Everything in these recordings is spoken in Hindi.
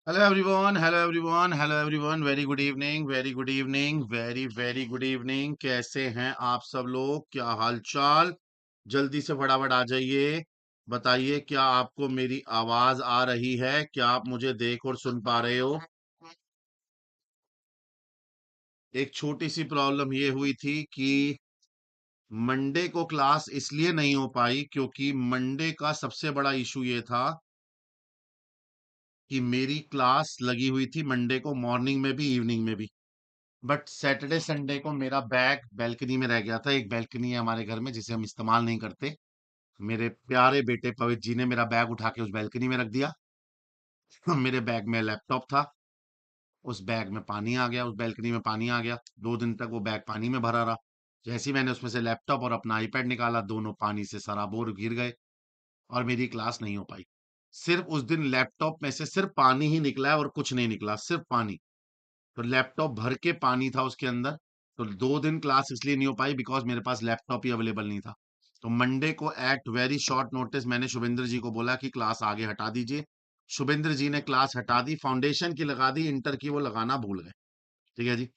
Hello everyone, hello everyone, very good evening, very good evening, very very good evening. कैसे हैं आप सब लोग? क्या हाल चाल? जल्दी से फटाफट आ जाइए। बताइए, क्या आपको मेरी आवाज आ रही है? क्या आप मुझे देख और सुन पा रहे हो? एक छोटी सी प्रॉब्लम ये हुई थी कि मंडे को क्लास इसलिए नहीं हो पाई क्योंकि मंडे का सबसे बड़ा इशू ये था कि मेरी क्लास लगी हुई थी मंडे को मॉर्निंग में भी, इवनिंग में भी। बट सैटरडे संडे को मेरा बैग बैल्कनी में रह गया था। एक बैल्कनी है हमारे घर में जिसे हम इस्तेमाल नहीं करते। मेरे प्यारे बेटे पवित्र जी ने मेरा बैग उठा के उस बैल्कनी में रख दिया। मेरे बैग में लैपटॉप था। उस बैग में पानी आ गया, उस बैल्कनी में पानी आ गया। 2 दिन तक वो बैग पानी में भरा रहा। जैसे ही मैंने उसमें से लैपटॉप और अपना आईपैड निकाला, दोनों पानी से सराबोर गिर गए और मेरी क्लास नहीं हो पाई। सिर्फ उस दिन लैपटॉप में से सिर्फ पानी ही निकला है और कुछ नहीं निकला, सिर्फ पानी। तो लैपटॉप भर के पानी था उसके अंदर। तो 2 दिन क्लास इसलिए नहीं हो पाई बिकॉज मेरे पास लैपटॉप ही अवेलेबल नहीं था। तो मंडे को एट वेरी शॉर्ट नोटिस मैंने शुभेंद्र जी को बोला कि क्लास आगे हटा दीजिए। शुभेंद्र जी ने क्लास हटा दी, फाउंडेशन की लगा दी, इंटर की वो लगाना भूल गए। ठीक है जी।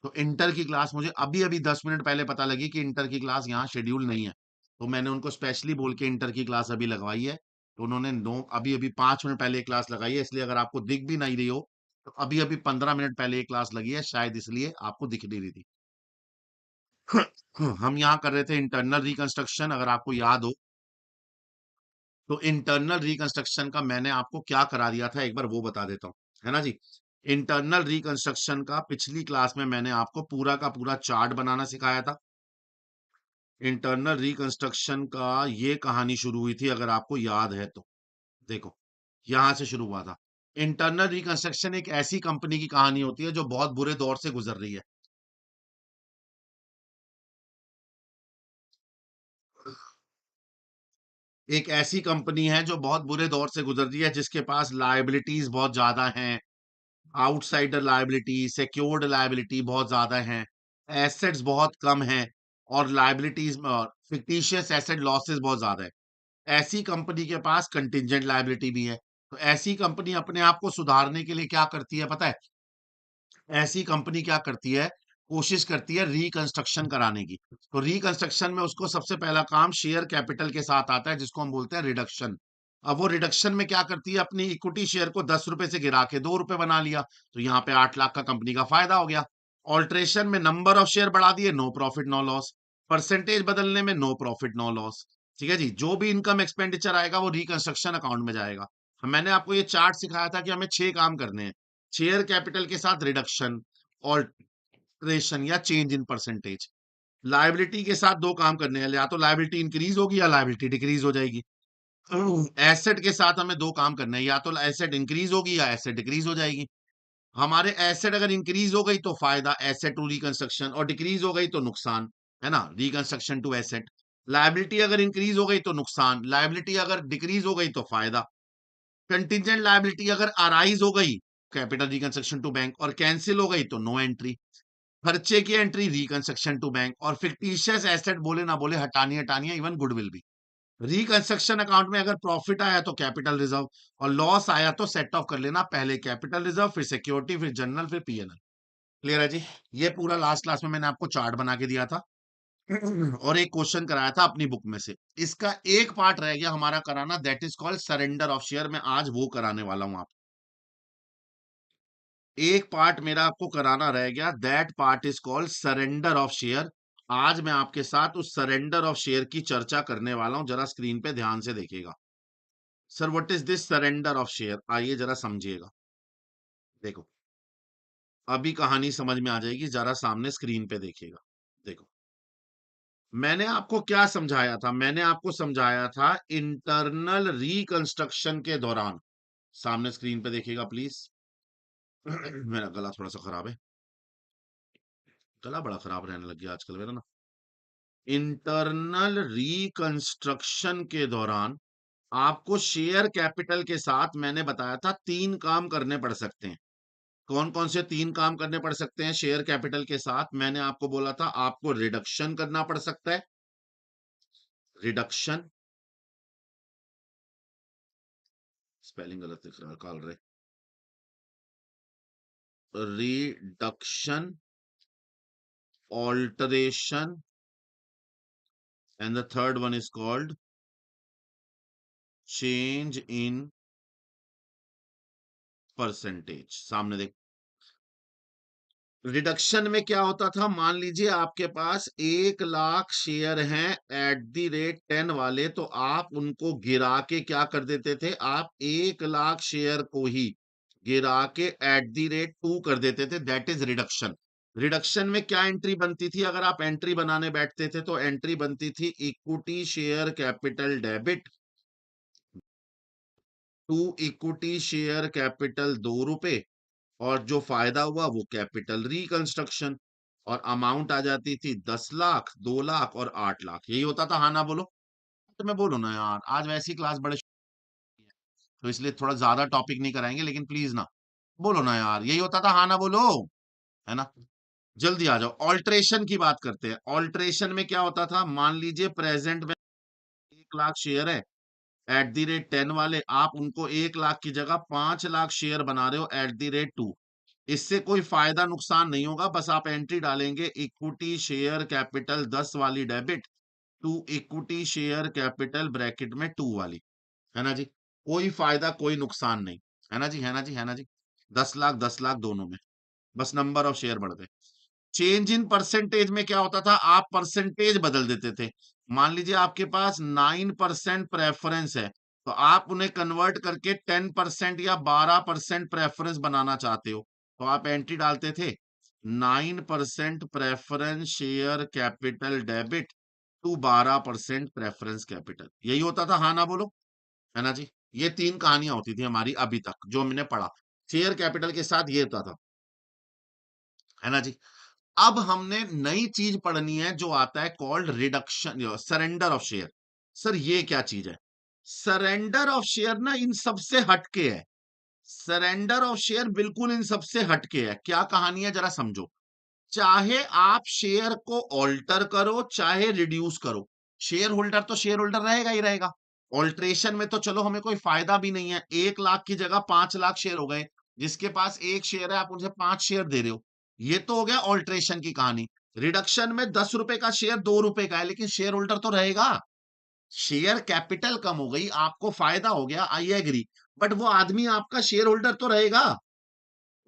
तो इंटर की क्लास मुझे अभी अभी 10 मिनट पहले पता लगी कि इंटर की क्लास यहाँ शेड्यूल नहीं है। तो मैंने उनको स्पेशली बोल के इंटर की क्लास अभी लगवाई है। तो उन्होंने नो अभी अभी 5 मिनट पहले क्लास लगाई है, इसलिए अगर आपको दिख भी नहीं रही हो तो अभी अभी 15 मिनट पहले ये क्लास लगी है, शायद इसलिए आपको दिख नहीं रही थी। हम यहाँ कर रहे थे इंटरनल रिकंस्ट्रक्शन, अगर आपको याद हो। तो इंटरनल रिकंस्ट्रक्शन का मैंने आपको क्या करा दिया था एक बार वो बता देता हूँ, है ना जी। इंटरनल रिकंस्ट्रक्शन का पिछली क्लास में मैंने आपको पूरा का पूरा चार्ट बनाना सिखाया था। इंटरनल रिकंस्ट्रक्शन का ये कहानी शुरू हुई थी, अगर आपको याद है तो। देखो, यहां से शुरू हुआ था। इंटरनल रिकंस्ट्रक्शन एक ऐसी कंपनी की कहानी होती है जो बहुत बुरे दौर से गुजर रही है। एक ऐसी कंपनी है जो बहुत बुरे दौर से गुजर रही है, जिसके पास लायबिलिटीज बहुत ज्यादा हैं। आउटसाइडर लायबिलिटी, सिक्योर्ड लायबिलिटी बहुत ज्यादा हैं। एसेट्स बहुत कम हैं। और लायबिलिटीज फिक्टिशियस एसेट लॉसेस बहुत ज्यादा है। ऐसी कंपनी के पास कंटिजेंट लायबिलिटी भी है। तो ऐसी कंपनी अपने आप को सुधारने के लिए क्या करती है पता है? ऐसी कंपनी क्या करती है? कोशिश करती है रिकंस्ट्रक्शन कराने की। तो रिकंस्ट्रक्शन में उसको सबसे पहला काम शेयर कैपिटल के साथ आता है, जिसको हम बोलते हैं रिडक्शन। अब वो रिडक्शन में क्या करती है? अपनी इक्विटी शेयर को 10 रुपए से गिरा के 2 रुपए बना लिया। तो यहाँ पे 8 लाख का कंपनी का फायदा हो गया। ऑल्ट्रेशन में नंबर ऑफ शेयर बढ़ा दिए, no profit no loss. Percentage बदलने में नो प्रॉफिट नो लॉस। ठीक है जी। जो भी इनकम एक्सपेंडिचर आएगा वो रिकंस्ट्रक्शन अकाउंट में जाएगा। मैंने आपको ये चार्ट सिखाया था कि हमें 6 काम करने हैं। शेयर कैपिटल के साथ रिडक्शन, ऑल्ट्रेशन या चेंज इन परसेंटेज। लायबिलिटी के साथ 2 काम करने हैं, या तो लायबिलिटी इंक्रीज होगी या लायबिलिटी डिक्रीज हो जाएगी। एसेट के साथ हमें 2 काम करने हैं, या तो एसेट इंक्रीज होगी या एसेट डिक्रीज हो जाएगी। हमारे एसेट अगर इंक्रीज हो गई तो फायदा, एसेट टू रिकंस्ट्रक्शन, और डिक्रीज हो गई तो नुकसान। है ना, रिकंस्ट्रक्शन टू एसेट। लायबिलिटी अगर इंक्रीज हो गई तो नुकसान, लायबिलिटी अगर डिक्रीज हो गई तो फायदा। कंटिजेंट लायबिलिटी अगर अराइज हो गई, कैपिटल रिकंस्ट्रक्शन टू बैंक, और कैंसिल हो गई तो नो एंट्री। खर्चे की एंट्री रिकंस्ट्रक्शन टू बैंक, और फिक्टिशियस एसेट बोले ना बोले हटानी हटानी है, इवन गुडविल भी। रिकंस्ट्रक्शन अकाउंट में अगर प्रॉफिट आया तो कैपिटल रिजर्व, और लॉस आया तो सेट ऑफ कर लेना, पहले कैपिटल रिजर्व, फिर सिक्योरिटी, फिर जनरल, फिर पीएनएल। क्लियर है जी। ये पूरा लास्ट क्लास में मैंने आपको चार्ट बना के दिया था। और एक क्वेश्चन कराया था अपनी बुक में से। इसका एक पार्ट रह गया हमारा कराना, that is called surrender of share. मैं आज वो कराने वाला हूं। एक पार्ट मेरा आपको कराना रह गया, that part is called surrender of share. आज मैं आपके साथ उस सरेंडर ऑफ शेयर की चर्चा करने वाला हूं, जरा स्क्रीन पे ध्यान से देखिएगा। Sir what is this surrender of share, आइए जरा समझिएगा। देखो, अभी कहानी समझ में आ जाएगी, जरा सामने स्क्रीन पे देखिएगा। देखो, मैंने आपको क्या समझाया था? मैंने आपको समझाया था इंटरनल रिकंस्ट्रक्शन के दौरान। सामने स्क्रीन पे देखिएगा प्लीज। मेरा गला थोड़ा सा खराब है। गला बड़ा खराब रहने लग गया आजकल मेरा ना। इंटरनल रिकंस्ट्रक्शन के दौरान आपको शेयर कैपिटल के साथ मैंने बताया था 3 काम करने पड़ सकते हैं। कौन कौन से 3 काम करने पड़ सकते हैं शेयर कैपिटल के साथ? मैंने आपको बोला था आपको रिडक्शन करना पड़ सकता है। रिडक्शन, स्पेलिंग गलत लिख रहा काल रहे। reduction, alteration, and the third one is called change in percentage. सामने देख, रिडक्शन में क्या होता था, मान लीजिए आपके पास 1 लाख शेयर हैं एट द रेट 10 वाले, तो आप उनको गिरा के क्या कर देते थे, आप 1 लाख शेयर को ही गिरा के एट द रेट 2 कर देते थे, दैट इज रिडक्शन। रिडक्शन में क्या एंट्री बनती थी, अगर आप एंट्री बनाने बैठते थे तो एंट्री बनती थी equity share capital debit to equity share capital 2 रुपए, और जो फायदा हुआ वो कैपिटल रिकंस्ट्रक्शन, और अमाउंट आ जाती थी 10 लाख, 2 लाख और 8 लाख। यही होता था, हाँ ना बोलो। तो मैं बोलू ना यार, आज वैसी क्लास बड़े तो इसलिए थोड़ा ज्यादा टॉपिक नहीं कराएंगे, लेकिन प्लीज ना बोलो ना यार, यही होता था, हाँ ना बोलो, है ना। जल्दी आ जाओ, ऑल्ट्रेशन की बात करते हैं। ऑल्ट्रेशन में क्या होता था, मान लीजिए प्रेजेंट में 1 लाख शेयर है एट द रेट 10 वाले, आप उनको 1 लाख की जगह 5 लाख शेयर बना रहे हो एट द रेट 2। इससे कोई फायदा नुकसान नहीं होगा, बस आप एंट्री डालेंगे इक्विटी शेयर कैपिटल 10 वाली debit to equity share capital bracket में 2 वाली, है ना जी। कोई फायदा कोई नुकसान नहीं, है ना जी, है ना जी, है ना जी। 10 लाख 10 लाख दोनों में, बस नंबर ऑफ शेयर बढ़ गए। चेंज इन परसेंटेज में क्या होता था, आप परसेंटेज बदल देते थे। मान लीजिए आपके पास 9% प्रेफरेंस है, तो आप उन्हें कन्वर्ट करके 10% या 12% प्रेफरेंस बनाना चाहते हो, तो आप एंट्री डालते थे 9% preference share capital debit to 12% preference capital. यही होता था, हाँ ना बोलो, है ना जी। ये 3 कहानियां होती थी हमारी अभी तक जो हमने पढ़ा, शेयर कैपिटल के साथ ये होता था, है ना जी। अब हमने नई चीज पढ़नी है जो आता है called reduction, surrender of share. Sir ये क्या चीज है, सरेंडर ऑफ शेयर ना इन सबसे हटके है। सरेंडर ऑफ शेयर बिल्कुल इन सबसे हटके है। क्या कहानी है जरा समझो। चाहे आप शेयर को ऑल्टर करो चाहे रिड्यूस करो, शेयर होल्डर तो शेयर होल्डर रहेगा ही रहेगा। ऑल्ट्रेशन में तो चलो हमें कोई फायदा भी नहीं है, 1 लाख की जगह 5 लाख शेयर हो गए, जिसके पास एक शेयर है आप उसे 5 शेयर दे रहे हो। ये तो हो गया ऑल्ट्रेशन की कहानी। रिडक्शन में 10 रुपए का शेयर 2 रुपए का है, लेकिन शेयर होल्डर तो रहेगा। शेयर कैपिटल कम हो गई, आपको फायदा हो गया, आई एग्री, बट वो आदमी आपका शेयर होल्डर तो रहेगा।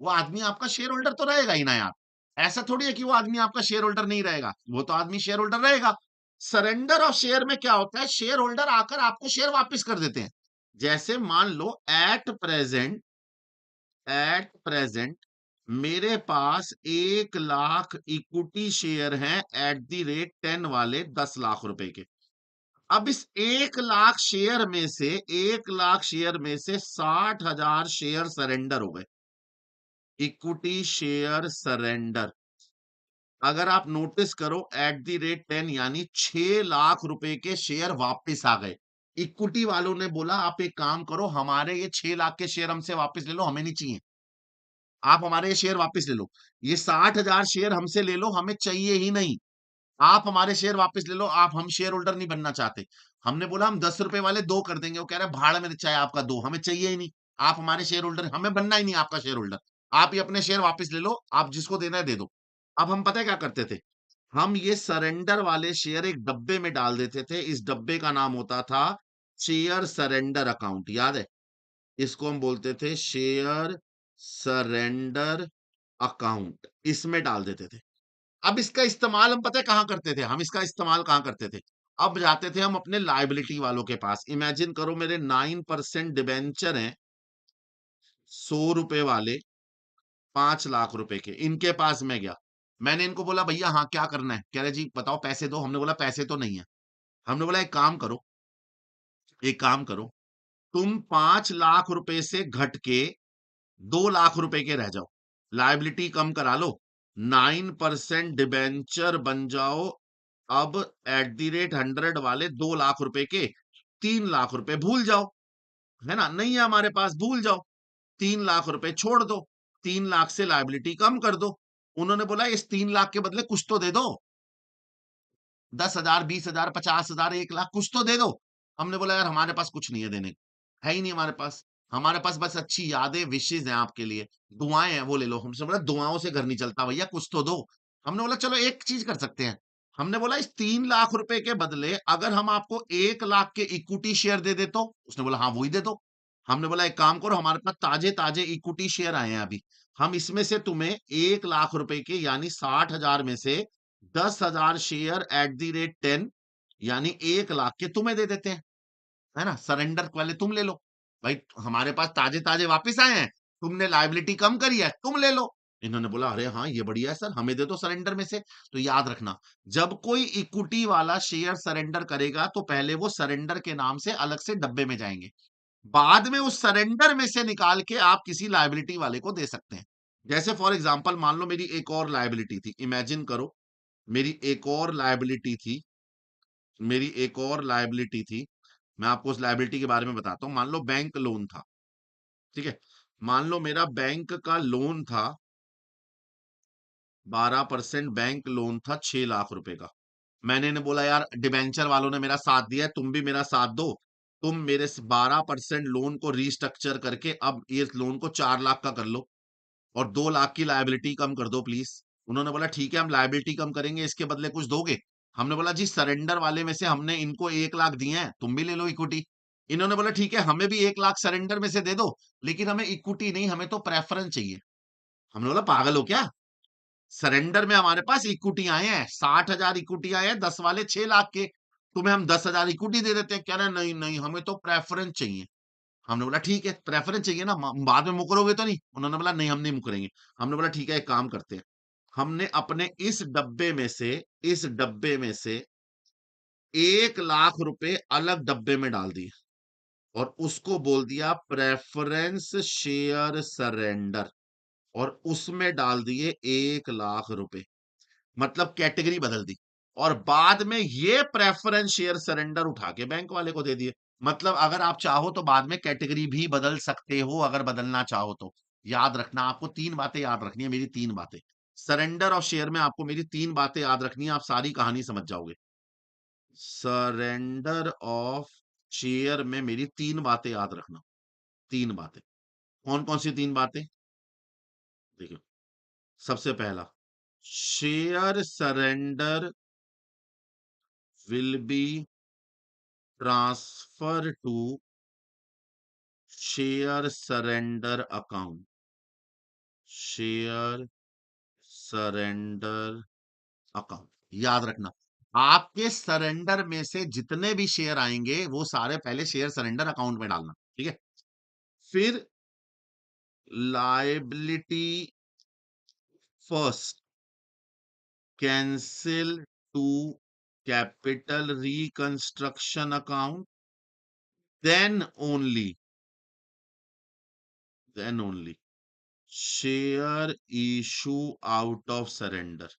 वो आदमी आपका शेयर होल्डर तो रहेगा ही ना यार। ऐसा थोड़ी है कि वो आदमी आपका शेयर होल्डर नहीं रहेगा, वो तो आदमी शेयर होल्डर रहेगा। सरेंडर ऑफ शेयर में क्या होता है, शेयर होल्डर आकर आपको शेयर वापस कर देते हैं। जैसे मान लो एट प्रेजेंट मेरे पास 1 लाख इक्विटी शेयर हैं एट द रेट 10 वाले 10 लाख रुपए के। अब इस 1 लाख शेयर में से 60,000 शेयर सरेंडर हो गए, इक्विटी शेयर सरेंडर। अगर आप नोटिस करो एट द रेट 10 यानी 6 लाख रुपए के शेयर वापस आ गए। इक्विटी वालों ने बोला आप एक काम करो, हमारे ये 6 लाख के शेयर हमसे वापस ले लो, हमें नहीं चाहिए, आप हमारे ये शेयर वापस ले लो। ये 60,000 शेयर हमसे ले लो, हमें चाहिए ही नहीं, आप हमारे शेयर वापस ले लो, आप हम शेयर होल्डर नहीं बनना चाहते। हमने बोला हम 10 रुपए वाले 2 कर देंगे, वो कह रहे हैं भाड़ में चाहे आपका 2, हमें चाहिए ही नहीं, आप हमारे शेयर होल्डर, हमें बनना ही नहीं आपका शेयर होल्डर, आप ही अपने शेयर वापस ले लो, आप जिसको देना है दे दो। अब हम पता है क्या करते थे, हम ये सरेंडर वाले शेयर एक डब्बे में डाल देते थे, इस डब्बे का नाम होता था शेयर सरेंडर अकाउंट, याद है। इसको हम बोलते थे शेयर सरेंडर अकाउंट, इसमें डाल देते थे। अब इसका इस्तेमाल हम पता है कहां करते थे, हम इसका इस्तेमाल कहां करते थे, अब जाते थे हम अपने लायबिलिटी वालों के पास। इमेजिन करो मेरे 9% डिबेंचर हैं 100 रुपए वाले, 5 लाख रुपए के, इनके पास मैं गया। मैंने इनको बोला भैया हाँ क्या करना है, कह रहे जी बताओ पैसे दो। हमने बोला पैसे तो नहीं है। हमने बोला एक काम करो, एक काम करो, तुम 5 लाख रुपए से घट के 2 लाख रुपए के रह जाओ, लायबिलिटी कम करा लो, 9% डिबेंचर बन जाओ। अब एट द रेट 100 वाले 2 लाख रुपए के 3 लाख रुपए भूल जाओ, है ना, नहीं है हमारे पास, भूल जाओ, 3 लाख रुपए छोड़ दो, 3 लाख से लायबिलिटी कम कर दो। उन्होंने बोला इस 3 लाख के बदले कुछ तो दे दो, 10,000 20,000 50,000 1 लाख कुछ तो दे दो। हमने बोला यार हमारे पास कुछ नहीं है देने को, है ही नहीं हमारे पास। हमारे पास बस अच्छी यादें, विशेज़ हैं आपके लिए, दुआएँ हैं वो ले लो। हमसे बोला दुआओं से घर नहीं चलता भैया कुछ तो दो। हमने बोला चलो एक चीज़ कर सकते हैं। हमने बोला इस 3 लाख रुपए के बदले अगर हम आपको 1 लाख के इक्विटी शेयर दे दें तो? उसने बोला हाँ, वो ही दे दो। हमने बोला एक काम करो हमारे पास ताज़े-ताज़े इक्विटी शेयर आए हैं अभी। हम इसमें से तुम्हें 1 लाख रुपए के यानी 60,000 में से 10,000 शेयर एट द रेट 10 यानी 1 लाख के तुम्हें दे देते हैं। है ना? सरेंडर पहले तुम ले लो। भाई हमारे पास ताज़े-ताज़े वापस आए हैं, तुमने लायबिलिटी कम करी है, तुम ले लो। इन्होंने बोला, "अरे हाँ, ये बढ़िया है सर, हमें दे दो सरेंडर में से।" तो याद रखना, जब कोई इक्विटी वाला शेयर सरेंडर करेगा, तो पहले वो सरेंडर के नाम से अलग से डब्बे में जाएँगे। बाद में उस सरेंडर में से निकाल के आप किसी लायबिलिटी वाले को दे सकते हैं। जैसे फॉर एग्ज़ाम्पल मान लो मेरी एक और लायबिलिटी थी, इमेजिन करो मेरी एक और लायबिलिटी थी मेरी एक और लायबिलिटी थी। मैं आपको उस लायबिलिटी के बारे में बताता हूँ। मान लो बैंक लोन था, ठीक है? मान लो मेरा बैंक का लोन था 12% बैंक लोन था 6 लाख रुपए का। मैंने इन्हें बोला यार डिबेंचर वालों ने मेरा साथ दिया है, तुम भी मेरा साथ दो। तुम मेरे से 12% लोन को रीस्ट्रक्चर करके अब इस लोन को 4 लाख का कर लो और 2 लाख की लायबिलिटी कम कर दो प्लीज। उन्होंने बोला ठीक है हम लायबिलिटी कम करेंगे, इसके बदले कुछ दोगे? हमने बोला जी सरेंडर वाले में से हमने इनको 1 लाख दिए हैं, तुम भी ले लो इक्विटी। इन्होंने बोला ठीक है हमें भी 1 लाख सरेंडर में से दे दो, लेकिन हमें इक्विटी नहीं, हमें तो प्रेफरेंस चाहिए। हमने बोला पागल हो क्या? सरेंडर में हमारे पास इक्विटी आए हैं, 60,000 इक्विटी आए हैं, 10 वाले 6 लाख के। तुम्हें हम 10,000 इक्विटी दे देते हैं। कह रहे हैं नहीं नहीं हमें तो प्रेफरेंस चाहिए। हमने बोला ठीक है प्रेफरेंस चाहिए ना, बाद में मुकरोगे तो नहीं? उन्होंने बोला नहीं हम नहीं मुकरेंगे। हमने बोला ठीक है एक काम करते हैं। हमने अपने इस डब्बे में से 1 लाख रुपए अलग डब्बे में डाल दिए और उसको बोल दिया प्रेफरेंस शेयर सरेंडर और उसमें डाल दिए 1 लाख रुपए। मतलब कैटेगरी बदल दी और बाद में ये प्रेफरेंस शेयर सरेंडर उठा के बैंक वाले को दे दिए। मतलब अगर आप चाहो तो बाद में कैटेगरी भी बदल सकते हो, अगर बदलना चाहो तो। याद रखना आपको 3 बातें याद रखनी है, मेरी 3 बातें। सरेंडर और शेयर में आपको मेरी 3 बातें याद रखनी है, आप सारी कहानी समझ जाओगे। सरेंडर ऑफ शेयर में मेरी 3 बातें याद रखना, 3 बातें। कौन-कौन सी 3 बातें? देखिए, सबसे पहला, share surrender will be transfer to share surrender account. Share surrender account याद रखना। आपके सरेंडर में से जितने भी शेयर आएंगे वो सारे पहले शेयर सरेंडर अकाउंट में डालना, ठीक है? फिर liability first cancel to capital reconstruction account then only then only share issue out of surrender.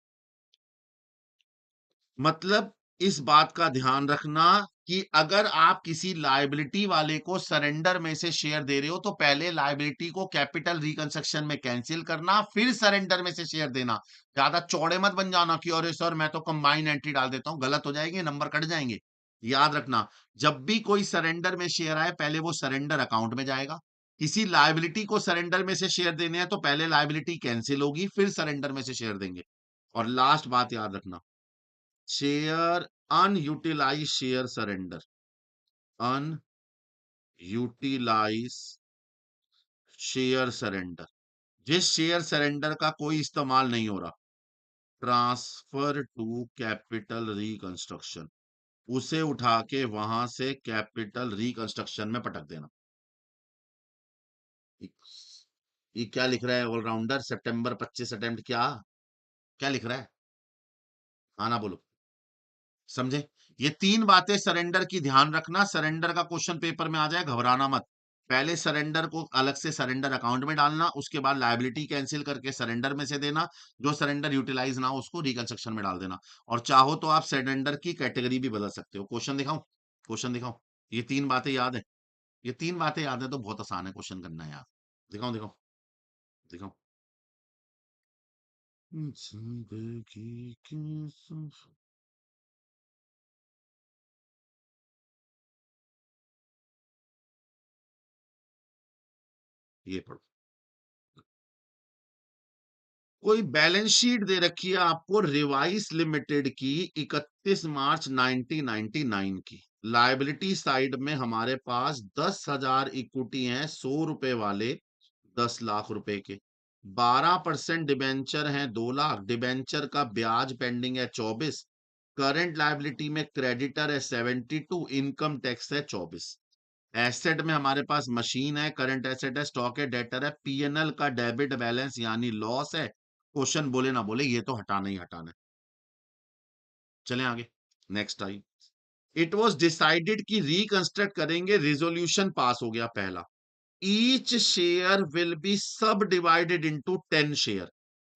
मतलब इस बात का ध्यान रखना कि अगर आप किसी लायबिलिटी वाले को सरेंडर में से शेयर दे रहे हो तो पहले लायबिलिटी को कैपिटल रिकंस्ट्रक्शन में कैंसिल करना फिर सरेंडर में से शेयर देना। ज्यादा चौड़े मत बन जाना कि अरे सर मैं तो कंबाइन एंट्री डाल देता हूं, गलत हो जाएंगे, नंबर कट जाएंगे। याद रखना जब भी कोई सरेंडर में शेयर आए पहले वो सरेंडर अकाउंट में जाएगा। किसी लायबिलिटी को सरेंडर में से शेयर देने हैं तो पहले लायबिलिटी कैंसिल होगी फिर सरेंडर में से शेयर देंगे। और लास्ट बात याद रखना, share unutilise share surrender, unutilise share surrender, जिस शेयर सरेंडर का कोई इस्तेमाल नहीं हो रहा, ट्रांसफर टू कैपिटल रिकंस्ट्रक्शन, उसे उठा के वहां से कैपिटल रिकंस्ट्रक्शन में पटक देना। ये क्या लिख रहा है ऑलराउंडर? सितंबर 25 अटेम्प्ट क्या क्या लिख रहा है? आना बोलो। समझे? ये 3 बातें सरेंडर की ध्यान रखना, सरेंडर का क्वेश्चन पेपर में आ जाए, घबराना मत। पहले सरेंडर को अलग से सरेंडर अकाउंट में डालना, उसके बाद लायबिलिटी कैंसिल करके सरेंडर में से देना, जो सरेंडर यूटिलाइज ना हो उसको रिकंस्ट्रक्शन में डाल देना। और चाहो तो आप सरेंडर की कैटेगरी भी बदल सकते हो। क्वेश्चन दिखाऊं? क्वेश्चन दिखाऊं? ये 3 बातें याद है? ये 3 बातें याद है तो बहुत आसान है क्वेश्चन करना यार। दिखाऊं दिखाऊं दिखाऊं? जिंदगी के ये पढ़ो। कोई बैलेंस शीट दे रखी है आपको रिवाइस लिमिटेड की 31 मार्च 1999 की। लायबिलिटी साइड में हमारे पास 10,000 इक्विटी हैं, 100 रुपए वाले, 10 लाख रुपए के। 12% डिबेंचर हैं, 2 लाख। डिबेंचर का ब्याज पेंडिंग है 24। करंट लायबिलिटी में क्रेडिटर है 72, इनकम टैक्स है 24। एसेट में हमारे पास मशीन है, करंट एसेट है, स्टॉक है, डेटर है। पीएनएल का डेबिट बैलेंस यानी लॉस है। क्वेश्चन बोले ना बोले ये तो हटाना ही हटाना है। चलें आगे। Next I. It was decided कि रिकंस्ट्रक्ट करेंगे, रिजोल्यूशन पास हो गया पहला। ईच शेयर विल बी सब डिवाइडेड इनटू 10 शेयर।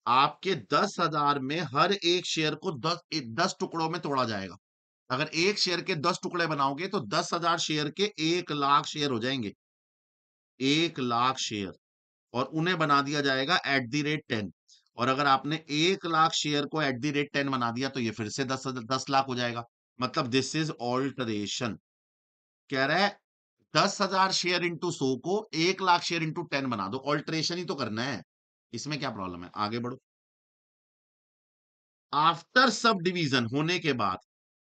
आपके 10,000 में हर एक शेयर को 10 टुकड़ों में तोड़ा जाएगा। अगर एक शेयर के 10 टुकड़े बनाओगे तो 10,000 शेयर के 1 लाख शेयर हो जाएंगे। 1 लाख शेयर। और उन्हें बना दिया जाएगा एट दी रेट 10। और अगर आपने 1 लाख शेयर को एट दी रेट 10 बना दिया तो ये फिर से 10 लाख हो जाएगा। मतलब दिस इज ऑल्टरेशन। कह रहा है 10,000 शेयर इंटू 100 को 1 लाख शेयर इंटू 10 बना दो। ऑल्टरेशन ही तो करना है, इसमें क्या प्रॉब्लम है? आगे बढ़ो। आफ्टर सब डिवीजन होने के बाद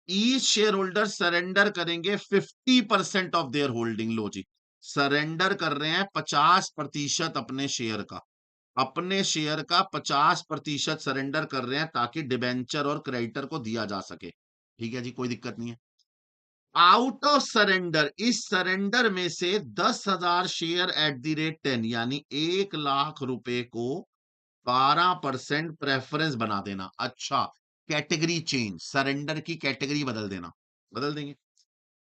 ईच शेयर होल्डर सरेंडर करेंगे 50% ऑफ देयर होल्डिंग। लो जी, सरेंडर कर रहे हैं 50% अपने शेयर का। अपने शेयर का 50% सरेंडर कर रहे हैं ताकि डिबेंचर और क्रेडिटर को दिया जा सके। ठीक है जी, कोई दिक्कत नहीं है। आउट ऑफ सरेंडर, इस सरेंडर में से 10,000 शेयर एट द रेट 10 यानी 1 लाख रुपए को 12% प्रेफरेंस बना देना। अच्छा, कैटेगरी चेंज, सरेंडर की कैटेगरी बदल देना। बदल देंगे।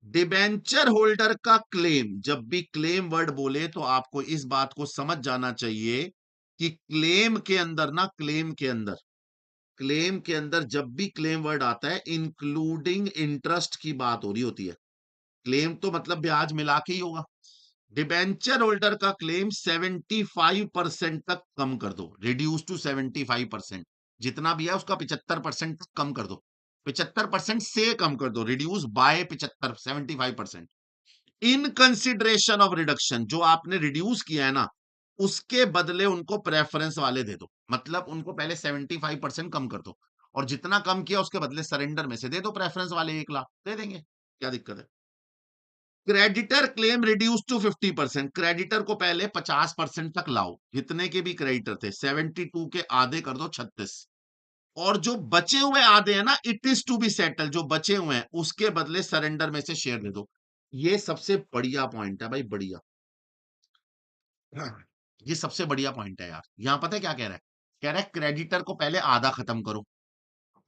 डिबेंचर होल्डर का क्लेम, जब भी क्लेम वर्ड बोले तो आपको इस बात को समझ जाना चाहिए कि क्लेम के अंदर ना, क्लेम के अंदर जब भी क्लेम वर्ड आता है इंक्लूडिंग इंटरेस्ट की बात हो रही होती है। क्लेम तो मतलब ब्याज मिला के ही होगा। डिबेंचर होल्डर का क्लेम 75% तक कम कर दो, रिड्यूस टू 75%। जितना भी है उसका 75% तक कम कर दो। 75% से कम कर दो, reduce by 75, 75%। In consideration of reduction, जो आपने रिड्यूस किया है ना, उसके बदले उनको प्रेफरेंस वाले दे दो। मतलब उनको पहले 75% कम कर दो और जितना कम किया उसके बदले सरेंडर में से दे दो प्रेफरेंस वाले 1 लाख दे देंगे। क्या दिक्कत है? Creditor claim reduce to 50%। Creditor को पहले 50% तक लाओ। जितने के भी क्रेडिटर थे 72 के आधे कर दो 36। और जो बचे हुए आधे हैं ना, it is to be settle, जो बचे हुए हैं उसके बदले सरेंडर में से शेयर दे दो। ये सबसे बढ़िया पॉइंट है भाई, बढ़िया। हाँ, ये सबसे बढ़िया पॉइंट है यार। यहां पता है क्या कह रहा है? कह रहा है क्रेडिटर को पहले आधा खत्म करो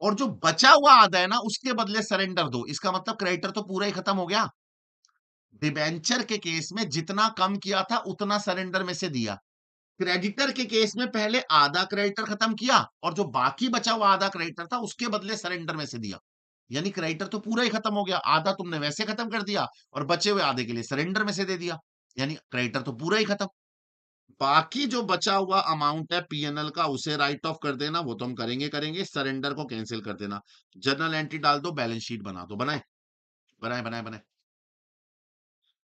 और जो बचा हुआ आधा है ना उसके बदले सरेंडर दो। इसका मतलब क्रेडिटर तो पूरा ही खत्म हो गया। डिबेंचर के केस में जितना कम किया था उतना सरेंडर में से दिया। क्रेडिटर के केस में पहले आधा क्रेडिटर खत्म किया और जो बाकी बचा हुआ आधा क्रेडिटर था उसके बदले सरेंडर में से दिया। यानी क्रेडिटर तो पूरा ही खत्म हो गया, आधा तुमने वैसे खत्म कर दिया और बचे हुए आधे के लिए सरेंडर में से दे दिया। यानी क्रेडिटर तो पूरा ही खत्म। बाकी जो बचा हुआ अमाउंट है पीएनएल का उसे राइट ऑफ कर देना, वो तो हम करेंगे करेंगे। सरेंडर को कैंसिल कर देना। जर्नल एंट्री डाल दो, बैलेंस शीट बना दो। बनाए बनाए बनाए बनाए।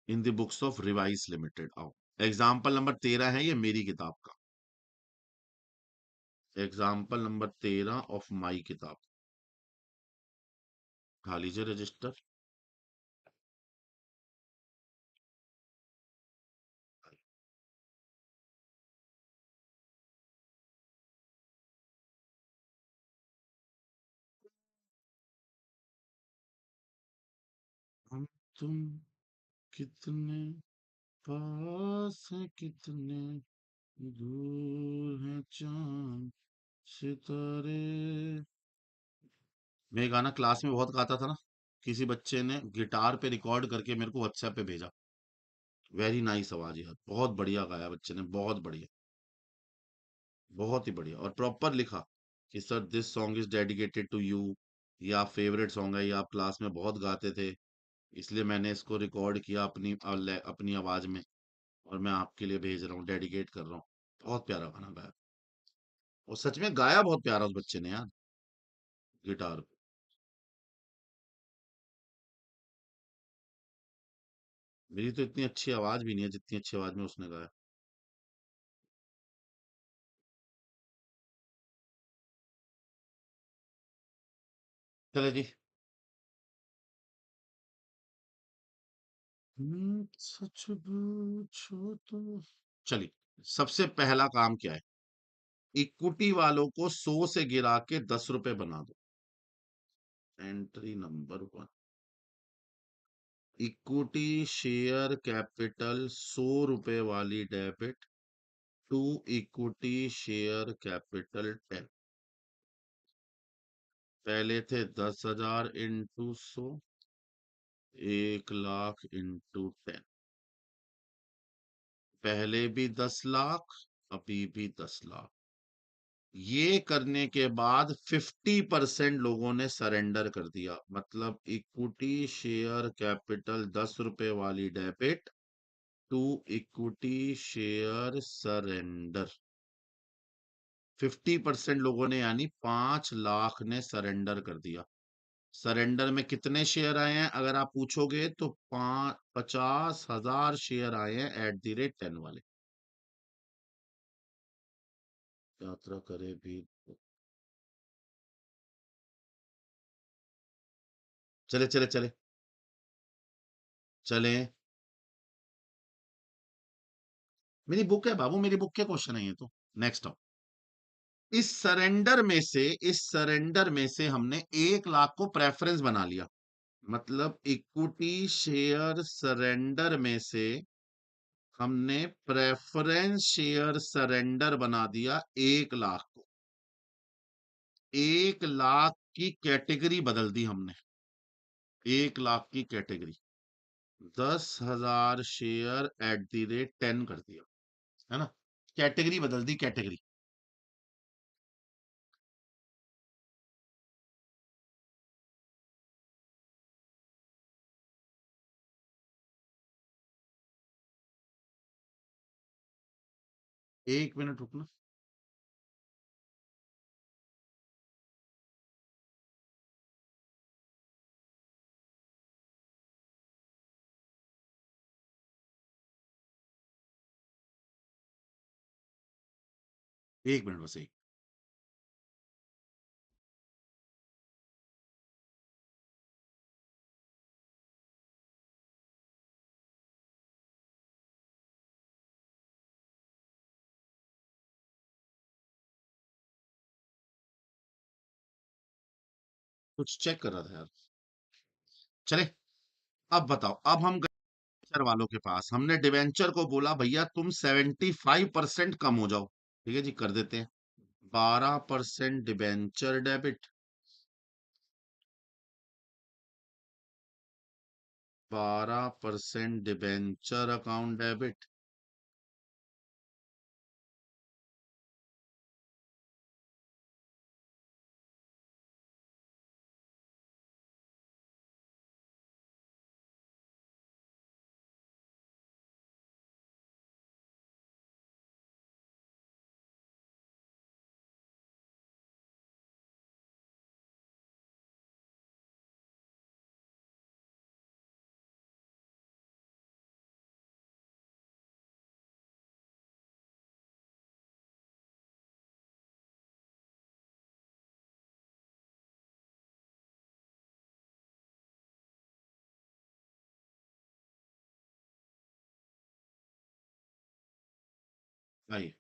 In the books of revise limited आओ। एग्जाम्पल नंबर 13 है ये मेरी किताब का। एग्जाम्पल नंबर 13 ऑफ माई किताब। खा लीजिए रजिस्टर। हम तुम कितने पास हैं, कितने दूर हैं चांद सितारे। मैं ये गाना क्लास में बहुत गाता था ना। किसी बच्चे ने गिटार पे रिकॉर्ड करके मेरे को व्हाट्सएप पे भेजा। वेरी नाइस आवाज यार, बहुत बढ़िया गाया बच्चे ने, बहुत बढ़िया। बहुत ही बढ़िया और प्रॉपर लिखा कि sir this song is dedicated to you. ये आप फेवरेट सॉन्ग है, ये आप क्लास में बहुत गाते थे, इसलिए मैंने इसको रिकॉर्ड किया अपनी आवाज में और मैं आपके लिए भेज रहा हूँ, डेडिकेट कर रहा हूँ। बहुत प्यारा गाना गाया। और सच में गाया बहुत प्यारा उस बच्चे ने यार, गिटार पे। मेरी तो इतनी अच्छी आवाज भी नहीं है जितनी अच्छी आवाज में उसने गाया। चले जी। सच पूछो तो चलिए, सबसे पहला काम क्या है? इक्विटी वालों को 100 से गिरा के 10 रुपए बना दो। Entry number 1, equity share capital 100 रुपए वाली debit to equity share capital 10। पहले थे 10,000 इंटू 100, 1 लाख इंटू 10। पहले भी 10 लाख, अभी भी 10 लाख। ये करने के बाद 50% लोगों ने सरेंडर कर दिया, मतलब इक्विटी शेयर कैपिटल 10 रुपए वाली debit to equity share surrender. 50% लोगों ने यानी 5 लाख ने सरेंडर कर दिया। सरेंडर में कितने शेयर आए हैं अगर आप पूछोगे तो 50,000 शेयर आए हैं @10 वाले। यात्रा करे भी चले चले चले चले। मेरी बुक है बाबू, मेरी बुक के क्वेश्चन है ये तो। नेक्स्ट। इस सरेंडर में से हमने 1 लाख को प्रेफरेंस बना लिया, मतलब इक्विटी शेयर सरेंडर में से हमने प्रेफरेंस शेयर सरेंडर बना दिया 1 लाख को। 1 लाख की कैटेगरी बदल दी हमने। 1 लाख की कैटेगरी 10,000 शेयर @10 कर दिया, है ना? कैटेगरी बदल दी, कैटेगरी। 1 मिनट रुकना। 1 मिनट बस एक। कुछ चेक कर रहा था यार। चले, अब बताओ। अब हम गए डिवेंचर वालों के पास। हमने डिवेंचर को बोला भैया तुम 75% कम हो जाओ। ठीक है जी, कर देते हैं। 12% debenture debit, 12% debenture account debit. आइए,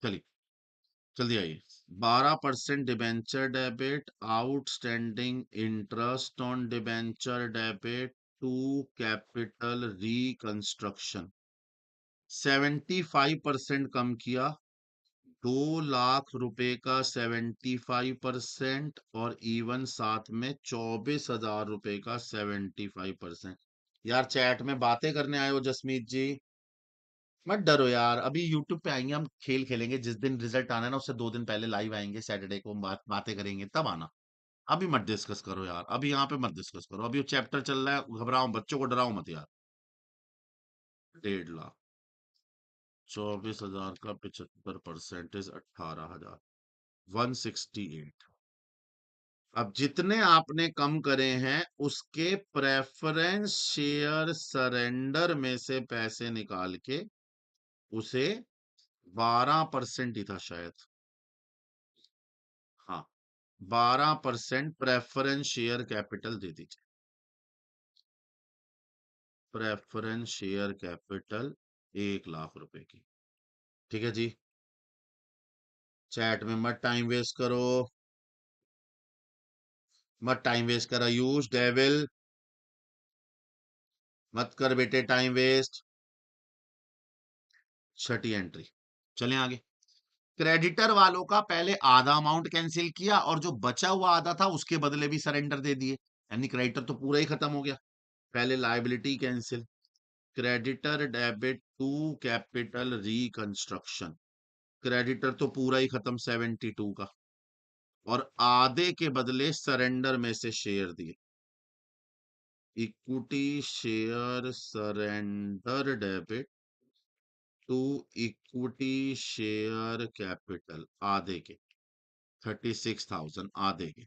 चलिए, जल्दी आइए। 12% debenture debit, outstanding interest on debenture debit to capital reconstruction. 75% कम किया। 2 लाख रुपए का 75% और इवन साथ में 24,000 रुपए का 75%। यार चैट में बातें करने आए हो जसमीत जी? मत डरो यार, अभी यूट्यूब पे आएंगे, हम खेल खेलेंगे। जिस दिन रिजल्ट आना है ना उससे 2 दिन पहले लाइव आएंगे, सैटरडे को हम बातें करेंगे, तब आना। अभी मत डिस्कस करो यार, अभी यहाँ पे मत डिस्कस करो। अभी चैप्टर चल रहा है, घबराओ, बच्चों को डराओ मत यार। 1.5 लाख, 24,000 का 75% 18,000, 168। अब जितने आपने कम करे हैं उसके प्रेफरेंस शेयर सरेंडर में से पैसे निकाल के उसे 12% ही था शायद। हाँ, 12% प्रेफरेंस शेयर कैपिटल दे दीजिए। प्रेफरेंस शेयर कैपिटल 1 लाख रुपए की। ठीक है जी। चैट में मत टाइम वेस्ट करो, मत टाइम वेस्ट करो आयुष डेविल, मत कर बेटे टाइम वेस्ट। छठी एंट्री। चलें आगे। क्रेडिटर वालों का पहले आधा अमाउंट कैंसिल किया और जो बचा हुआ आधा था उसके बदले भी सरेंडर दे दिए, यानी क्रेडिटर तो पूरा ही खत्म हो गया। पहले liability cancel, creditor debit to capital reconstruction. Creditor तो पूरा ही खत्म 72 का, और आधे के बदले सरेंडर में से शेयर दिए। Equity share surrender debit to equity share capital आधे के 36,000 आधे के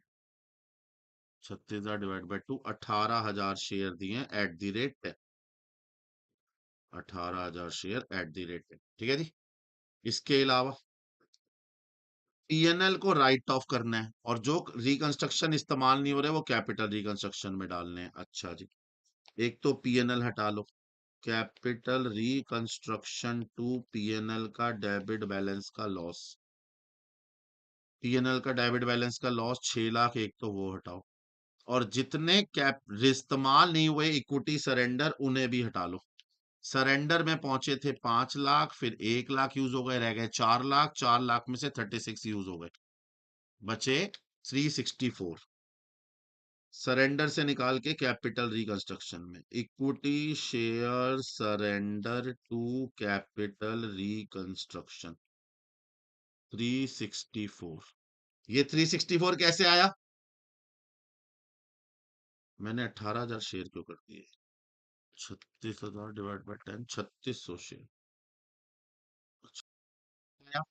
36,000 डिवाइड बाई 2 18,000 शेयर दिए at the rate 18,000 share at the rate. ठीक है जी। इसके अलावा पीएनएल को राइट ऑफ करना है और जो रिकंस्ट्रक्शन इस्तेमाल नहीं हो रहे वो कैपिटल रिकंस्ट्रक्शन में डालने हैं। अच्छा जी। एक तो पीएनएल हटा लो, कैपिटल रिकंस्ट्रक्शन टू पीएनएल का डेबिट बैलेंस का लॉस। पीएनएल का डेबिट बैलेंस का लॉस 6 लाख, एक तो वो हटाओ, और जितने कैप इस्तेमाल नहीं हुए इक्विटी सरेंडर उन्हें भी हटा लो। सरेंडर में पहुंचे थे 5 लाख, फिर 1 लाख यूज हो गए, रह गए 4 लाख, 4 लाख में से 36 यूज हो गए, बचे 364। सरेंडर से निकाल के कैपिटल रिकंस्ट्रक्शन में, equity share surrender to capital reconstruction 364। ये 364 कैसे आया? मैंने 18,000 शेयर क्यों कर दिए? 36,000 डिवाइड बाई 10, 3600 शेयर। अच्छा,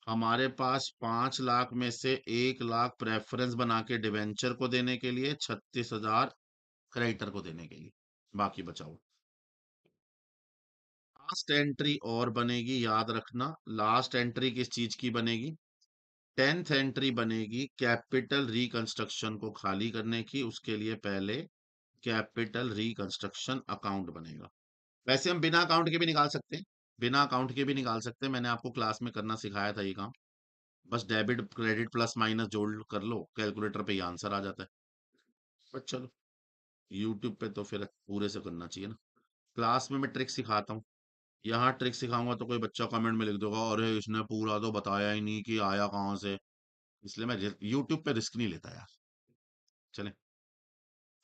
हमारे पास 5 लाख में से 1 लाख प्रेफरेंस बना के डिवेंचर को देने के लिए, 36,000 क्रेडिटर को देने के लिए, बाकी बचाओ। लास्ट एंट्री और बनेगी, याद रखना, लास्ट एंट्री किस चीज की बनेगी? 10th एंट्री बनेगी कैपिटल रिकंस्ट्रक्शन को खाली करने की। उसके लिए पहले कैपिटल रिकंस्ट्रक्शन अकाउंट बनेगा। वैसे हम बिना अकाउंट के भी निकाल सकते हैं, बिना अकाउंट के भी निकाल सकते हैं, मैंने आपको क्लास में करना सिखाया था ये काम। बस डेबिट क्रेडिट प्लस माइनस जोड़ कर लो, कैलकुलेटर पे ये आंसर आ जाता है। बट चलो, यूट्यूब पे तो फिर पूरे से करना चाहिए ना। क्लास में मैं ट्रिक सिखाता हूँ, यहाँ ट्रिक सिखाऊंगा तो कोई बच्चा कमेंट में लिख देगा अरे इसने पूरा तो बताया ही नहीं कि आया कहाँ से। इसलिए मैं यूट्यूब पे रिस्क नहीं लेता यार। चले,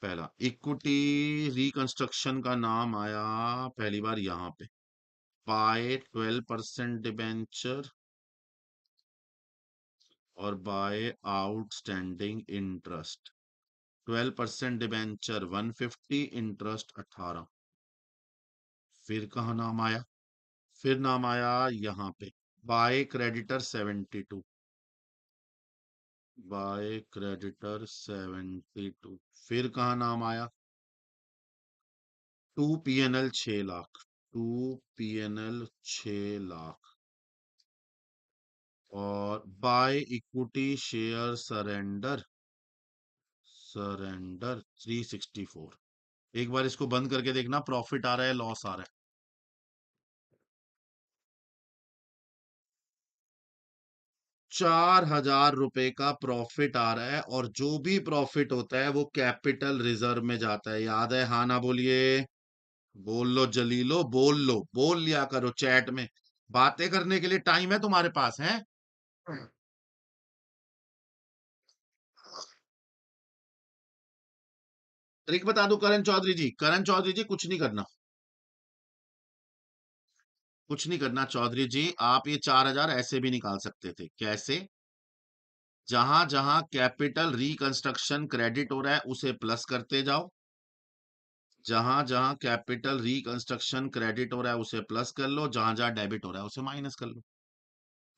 पहला इक्विटी रिकंस्ट्रक्शन का नाम आया पहली बार यहाँ पे, बाय 12% डिबेंचर और by outstanding interest. 12% debenture 150, interest 18। फिर कहा नाम आया? फिर नाम आया यहाँ पे, बाय क्रेडिटर 72, बाय क्रेडिटर 72। फिर कहा नाम आया? To PNL 6 lakh, to PNL 6 lakh, और by equity share surrender, surrender 364। एक बार इसको बंद करके देखना प्रॉफिट आ रहा है लॉस आ रहा है। 4,000 रुपए का प्रॉफिट आ रहा है, और जो भी प्रॉफिट होता है वो कैपिटल रिजर्व में जाता है। याद है? हाँ ना बोलिए? बोल लो जलीलो, बोल लो, बोल लिया करो चैट में। बातें करने के लिए टाइम है तुम्हारे पास है? ट्रिक बता दूं करण चौधरी जी? करण चौधरी जी कुछ नहीं करना, कुछ नहीं करना चौधरी जी। आप ये 4,000 ऐसे भी निकाल सकते थे। कैसे? जहां जहां कैपिटल रिकंस्ट्रक्शन क्रेडिट हो रहा है उसे प्लस करते जाओ, जहां जहां कैपिटल रिकंस्ट्रक्शन क्रेडिट हो रहा है उसे प्लस कर लो, जहां जहां डेबिट हो रहा है उसे माइनस कर लो।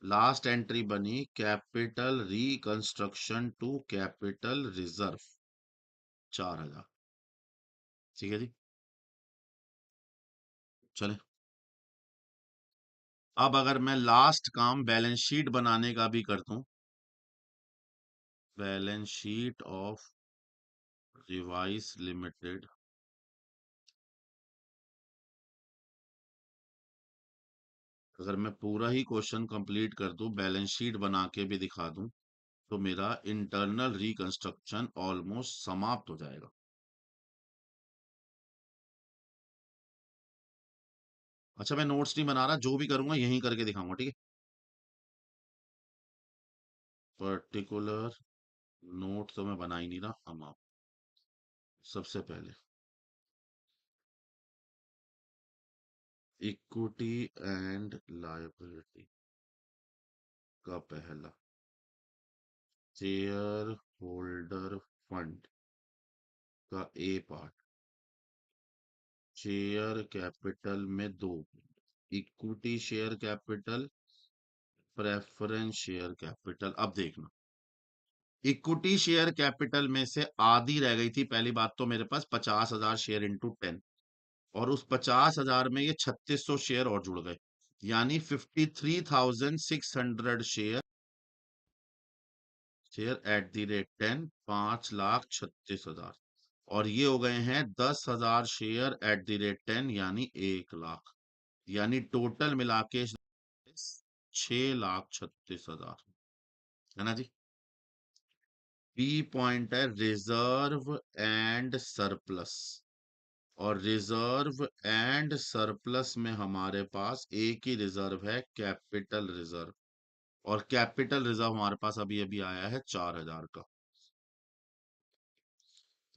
लास्ट एंट्री बनी capital reconstruction to capital reserve 4,000। ठीक है जी। चले, अब अगर मैं लास्ट काम बैलेंस शीट बनाने का भी कर दूं, balance sheet of revise limited. अगर मैं पूरा ही क्वेश्चन कंप्लीट कर दूं, बैलेंस शीट बना के भी दिखा दूं, तो मेरा इंटरनल रिकंस्ट्रक्शन ऑलमोस्ट समाप्त हो जाएगा। अच्छा, मैं नोट्स नहीं बना रहा, जो भी करूंगा यहीं करके दिखाऊंगा, ठीक है। पर्टिकुलर नोट तो मैं बना ही नहीं रहा, हम आप सबसे पहले इक्विटी एंड लायबिलिटी का पहला, शेयर होल्डर फंड का ए पार्ट, शेयर कैपिटल में दो, equity share capital, preference share capital. अब देखना, इक्विटी शेयर कैपिटल में से आधी रह गई थी। पहली बात तो मेरे पास 50,000 शेयर इंटू 10, और उस 50,000 में ये 3600 शेयर और जुड़ गए, यानी 53,600 share, share at the rate 10, 5,36,000। और ये हो गए हैं 10,000 शेयर एट दी रेट 10, यानी 1 लाख, यानी टोटल मिला के 6,36,000, है ना जी। बी पॉइंट है रिजर्व एंड सरप्लस, और रिजर्व एंड सरप्लस में हमारे पास एक ही रिजर्व है, कैपिटल रिजर्व, और कैपिटल रिजर्व हमारे पास अभी अभी आया है 4,000 का।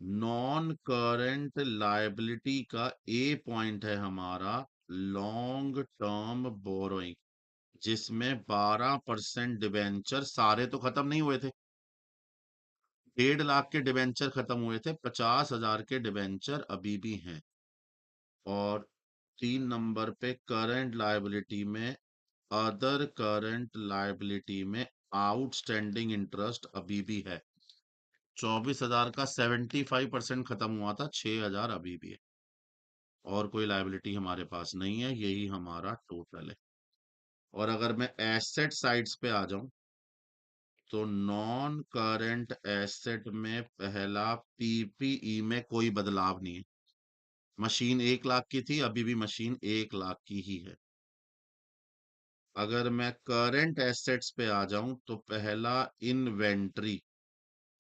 नॉन करंट लायबिलिटी का ए पॉइंट है हमारा लॉन्ग टर्म बोरोइंग, जिसमें 12% डिबेंचर, सारे तो खत्म नहीं हुए थे, 1.5 लाख के डिबेंचर खत्म हुए थे, 50,000 के डिबेंचर अभी भी हैं। और 3 नंबर पे करंट लायबिलिटी में, अदर करंट लायबिलिटी में आउटस्टैंडिंग इंटरेस्ट अभी भी है। 24,000 का 75% खत्म हुआ था, 6,000 अभी भी है, और कोई लायबिलिटी हमारे पास नहीं है, यही हमारा टोटल है। और अगर मैं एसेट साइड्स पे आ जाऊं, तो नॉन करंट एसेट में पहला पीपीई में कोई बदलाव नहीं है। मशीन 1 लाख की थी, अभी भी मशीन 1 लाख की ही है। अगर मैं करंट एसेट्स पे आ जाऊं, तो पहला इन्वेंट्री,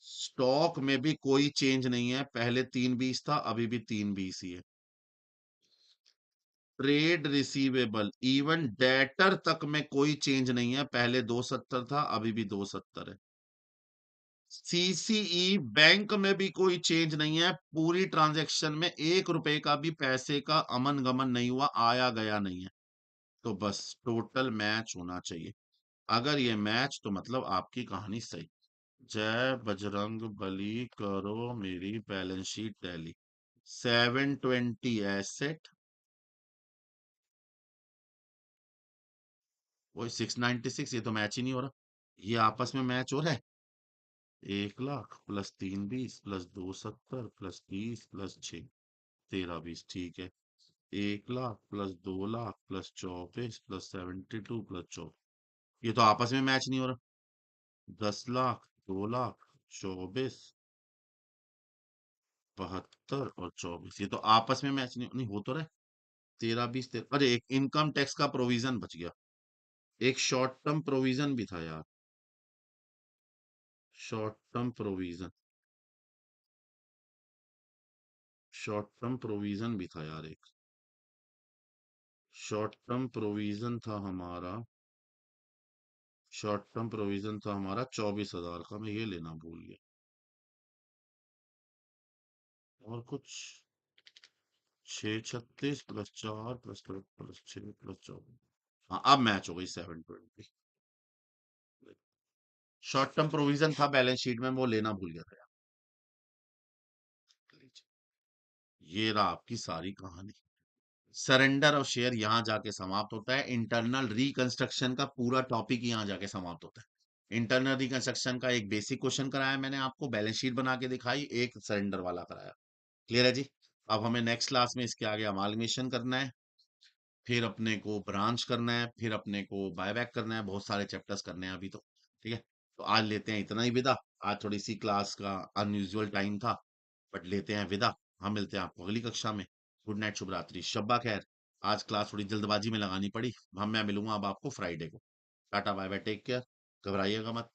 स्टॉक में भी कोई चेंज नहीं है, पहले 320 था, अभी भी 320 ही है। ट्रेड रिसीवेबल, इवन डेटर तक में कोई चेंज नहीं है, पहले 270 था, अभी भी 270 है। सीसीई बैंक में भी कोई चेंज नहीं है, पूरी ट्रांजैक्शन में 1 रुपए का भी पैसे का अमन गमन नहीं हुआ, आया गया नहीं है। तो बस टोटल मैच होना चाहिए। अगर ये मैच, तो मतलब आपकी कहानी सही। जय बजरंग बली, करो मेरी बैलेंस शीट टैली। 720 एसेट, वही 696, ये तो मैच ही नहीं हो रहा। ये आपस में मैच हो रहा है। 1 lakh plus 320 plus 270 plus 30 plus 6, 1320, ठीक है। 1 lakh plus 2 lakh plus 24 plus 72 plus 24, ये तो आपस में मैच नहीं हो रहा। 10 लाख, 2 लाख, 24, 72 और 24, ये तो आपस में मैच नहीं हो तो रहा है। 13 20 अरे, एक इनकम टैक्स का प्रोविजन बच गया, एक शॉर्ट टर्म प्रोविजन भी था यार, short term provision, short term provision भी था यार एक, शॉर्ट टर्म प्रोविजन था हमारा, शॉर्ट टर्म प्रोविजन था हमारा 24,000 का, मैं ये लेना भूल गया। और कुछ 636 प्लस 4 प्लस प्लस 6 प्लस 24, हाँ अब मैच हो गई 720। शॉर्ट टर्म प्रोविजन था बैलेंस शीट में, वो लेना भूल गया था यार। ये रहा आपकी सारी कहानी। सरेंडर ऑफ शेयर यहाँ जाके समाप्त होता है, इंटरनल रिकंस्ट्रक्शन का पूरा टॉपिक यहाँ जाके समाप्त होता है। इंटरनल रिकंस्ट्रक्शन का एक बेसिक क्वेश्चन कराया मैंने आपको, बैलेंस शीट बना के दिखाई, एक सरेंडर वाला कराया। क्लियर है जी। अब हमें नेक्स्ट क्लास में इसके आगे अमालगमेशन करना है, फिर अपने को ब्रांच करना है, फिर अपने को बायबैक करना है, बहुत सारे चैप्टर्स करने हैं अभी तो, ठीक है। तो आज लेते हैं इतना ही विदा। आज थोड़ी-सी क्लास का अनयूजुअल टाइम था, बट लेते हैं विदा। हम मिलते हैं आपको अगली कक्षा में। गुड नाइट, शुभ रात्रि, शब्बा खैर। आज क्लास थोड़ी जल्दबाजी में लगानी पड़ी। मैं मिलूँगा अब आपको फ्राइडे को। Tata bye bye, take care. घबराइएगा मत।